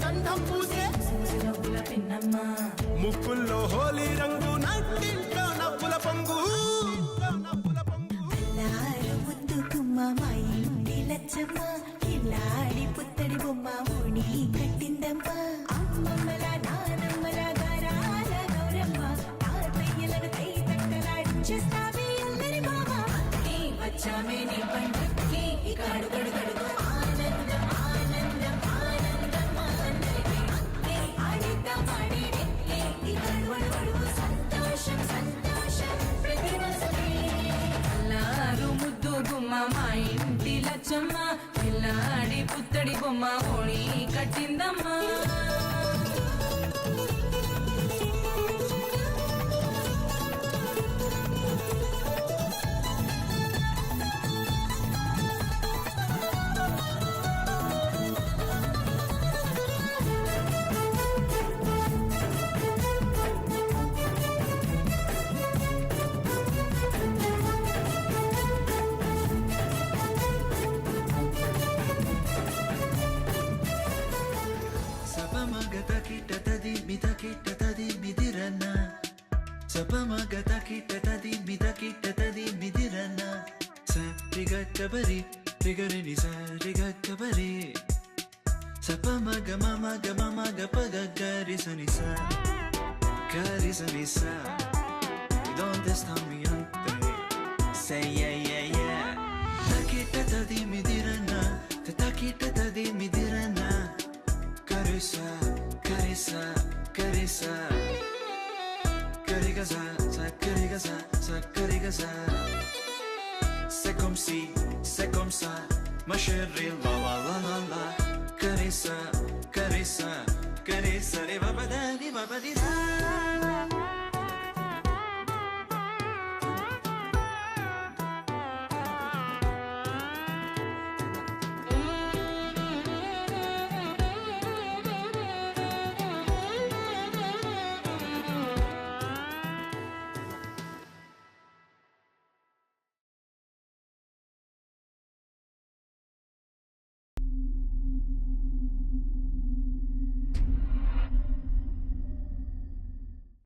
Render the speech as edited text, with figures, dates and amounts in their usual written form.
గంధం పూసే నవ్వుల పిన్నమ్మ ముక్కుల్లో హోలీ రంగు నట్టింట్లో నవ్వుల పొంగు ముద్దు కుమ్మ మా ఇంటి లచ్చమ్మ ఇల్లాడి పుత్తడి బొమ్మ ఓణి కట్టిందమ్మ అమ్మమ్మల నానమ్మల గారాల గౌరమ్మ తాతయ్యలను తై తట్టలాడించేస్తావే అల్లరి మామ వచ్చామే నీ పండుక్కి ఇక అడుగడుగడుగు ఆనందం ఆనందం ఆనందం అందరికీ అక్కే ఆడిద్దాం ఆడేడెక్కే ఇక అడుగడుగడుగు సంతోషం సంతోషం ప్రతి మనసుకే అల్లారు ముద్దు గుమ్మ మా ఇంటి లచ్చమ్మ పిల్లాడి పుత్తడి బొమ్మ ఓణి కట్టిందమ్మా Sabri figure sa riga kabari sapa maga mama ga mama ga paga gari sanisa don't test me ante say yeah takita tadi midirana takita tadi midirana karisa karigasa c'est comme ça, ma chérie, la la la la la. Caressa, caressa, caressa, riba badani, riba badisa.